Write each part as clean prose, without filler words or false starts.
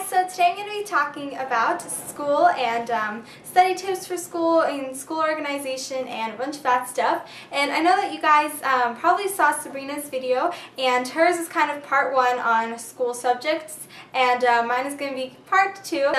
so today I'm going to be talking about school and study tips for school and school organization and a bunch of that stuff. And I know that you guys probably saw Sabrina's video, and hers is kind of part 1 on school subjects, and mine is going to be part 2.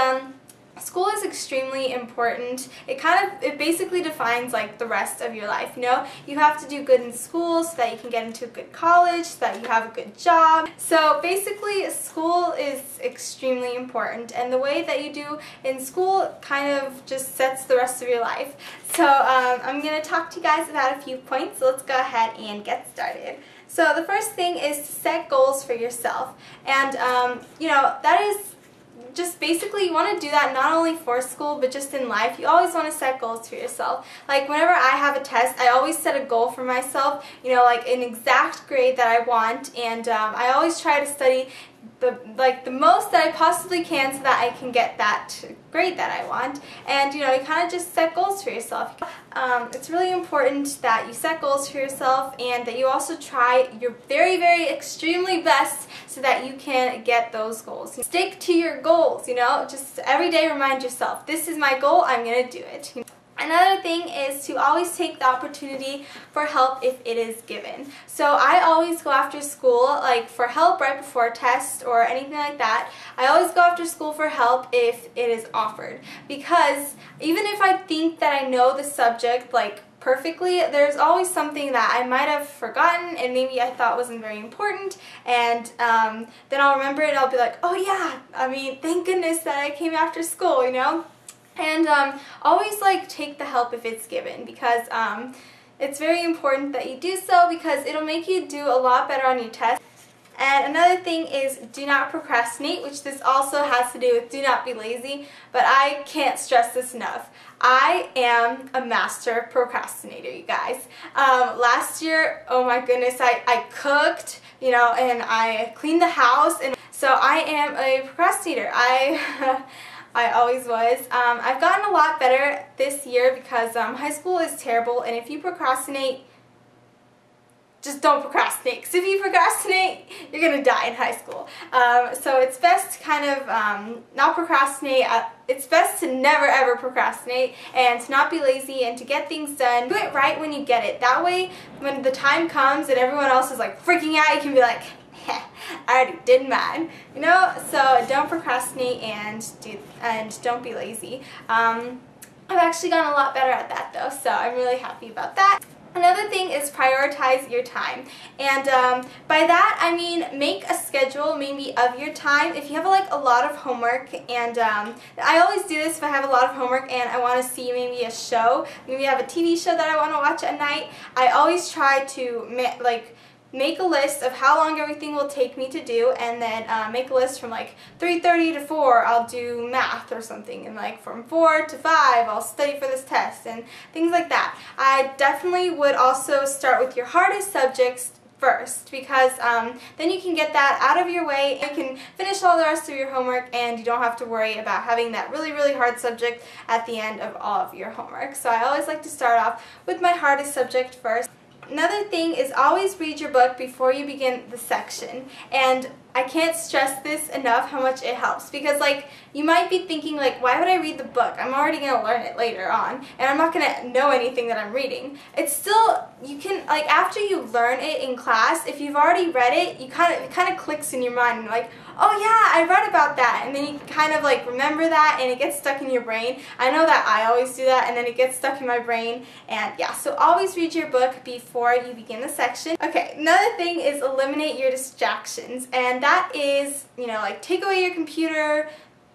School is extremely important. It basically defines like the rest of your life, you know? You have to do good in school so that you can get into a good college, so that you have a good job. So basically school is extremely important, and the way that you do in school kind of just sets the rest of your life. So I'm going to talk to you guys about a few points, so let's go ahead and get started. So the first thing is to set goals for yourself, and you know, that is just basically you want to do that not only for school but just in life. You always want to set goals for yourself. Like whenever I have a test, I always set a goal for myself, you know, like an exact grade that I want, and I always try to study the most that I possibly can so that I can get that grade that I want. And you know, you kind of just set goals for yourself. It's really important that you set goals for yourself and that you also try your very extremely best so that you can get those goals. Stick to your goals, you know, just every day remind yourself, this is my goal, I'm gonna do it. Another thing is to always take the opportunity for help if it is given. So I always go after school like for help right before a test or anything like that. I always go after school for help if it is offered, because even if I think that I know the subject like perfectly, there's always something that I might have forgotten and maybe I thought wasn't very important, and then I'll remember it and I'll be like, oh yeah, I mean, thank goodness that I came after school, you know? And always like take the help if it's given, because it's very important that you do so, because it'll make you do a lot better on your test. And another thing is do not procrastinate, which this also has to do with do not be lazy, but I can't stress this enough. I am a master procrastinator, you guys. Last year, oh my goodness, I cooked, you know, and I cleaned the house, and so I am a procrastinator. I always was. I've gotten a lot better this year because high school is terrible, and if you procrastinate, just don't procrastinate, because if you procrastinate, you're going to die in high school. So it's best to kind of not procrastinate. It's best to never ever procrastinate and to not be lazy and to get things done. Do it right when you get it. That way, when the time comes and everyone else is like freaking out, you can be like, I already did mine, you know. So don't procrastinate and don't be lazy. I've actually gotten a lot better at that though, so I'm really happy about that. Another thing is prioritize your time, and by that I mean make a schedule maybe of your time. If you have like a lot of homework, and I always do this if I have a lot of homework and I want to see maybe a show, maybe I have a TV show that I want to watch at night, I always try to make a list of how long everything will take me to do, and then make a list from like 3:30 to 4 I'll do math or something, and like from 4 to 5 I'll study for this test and things like that. I definitely would also start with your hardest subjects first, because then you can get that out of your way. You can finish all the rest of your homework and you don't have to worry about having that really hard subject at the end of all of your homework. So I always like to start off with my hardest subject first. Another thing is always read your book before you begin the section, and I can't stress this enough how much it helps, because like you might be thinking like, why would I read the book? I'm already going to learn it later on and I'm not going to know anything that I'm reading. It's still, you can, like after you learn it in class, if you've already read it, it kind of clicks in your mind, and you're like, oh yeah, I read about that, and then you kind of like remember that and it gets stuck in your brain. I know that I always do that, and then it gets stuck in my brain, and yeah, so always read your book before you begin the section. Okay, another thing is eliminate your distractions, and that is, you know, like take away your computer,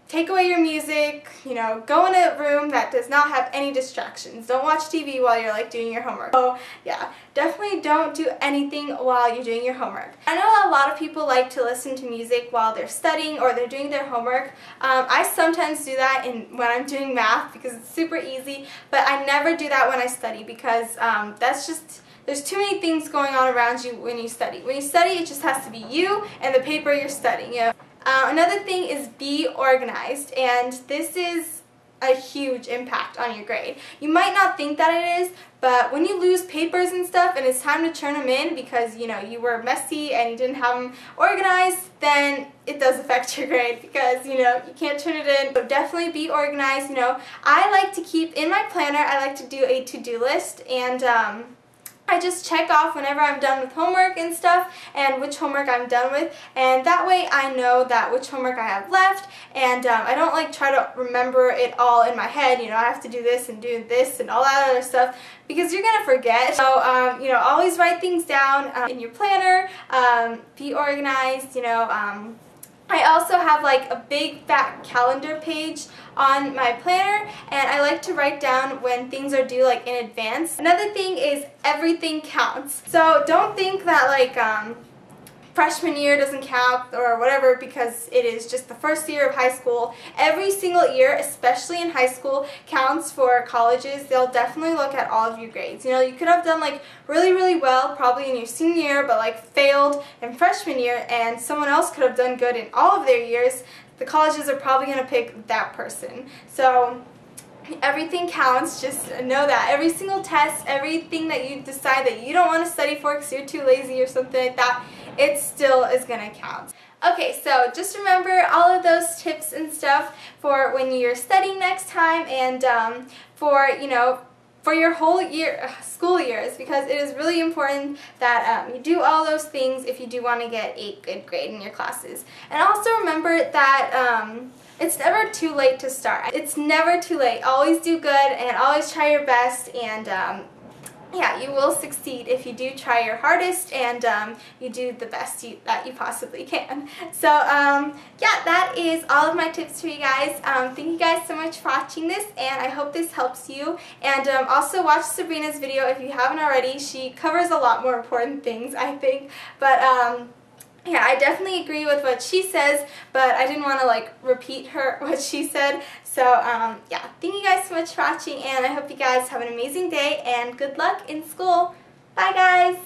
take away your music, you know, go in a room that does not have any distractions. Don't watch TV while you're like doing your homework. Oh yeah, definitely don't do anything while you're doing your homework. I know a lot of people like to listen to music while they're studying or they're doing their homework. I sometimes do that when I'm doing math because it's super easy, but I never do that when I study, because that's just, there's too many things going on around you when you study. When you study, it just has to be you and the paper you're studying, you know? Another thing is be organized, and this is a huge impact on your grade. You might not think that it is, but when you lose papers and stuff and it's time to turn them in because, you know, you were messy and you didn't have them organized, then it does affect your grade because, you know, you can't turn it in. So definitely be organized. You know, I like to keep in my planner, I like to do a to-do list, and I just check off whenever I'm done with homework and stuff and which homework I'm done with, and that way I know that which homework I have left, and I don't like try to remember it all in my head, you know, I have to do this and all that other stuff because you're gonna forget. So you know, always write things down in your planner, be organized, you know. I also have like a big fat calendar page on my planner, and I like to write down when things are due like in advance. Another thing is everything counts. So don't think that like freshman year doesn't count or whatever because it is just the first year of high school. Every single year, especially in high school, counts for colleges. They'll definitely look at all of your grades. You know, you could have done like really well probably in your senior year but like failed in freshman year, and someone else could have done good in all of their years. The colleges are probably going to pick that person. So everything counts. Just know that every single test, everything that you decide that you don't want to study for because you're too lazy or something like that, it still is going to count. Okay, so just remember all of those tips and stuff for when you're studying next time, and for, you know, for your whole year, school years, because it is really important that you do all those things if you do want to get a good grade in your classes. And also remember that it's never too late to start. It's never too late. Always do good and always try your best, and yeah, you will succeed if you do try your hardest and you do the best that you possibly can. So yeah, that is all of my tips for you guys. Thank you guys so much for watching this, and I hope this helps you. And also watch Sabrina's video if you haven't already. She covers a lot more important things, I think. But yeah, I definitely agree with what she says, but I didn't want to like repeat what she said. So yeah, thank you guys so much for watching, and I hope you guys have an amazing day and good luck in school. Bye guys!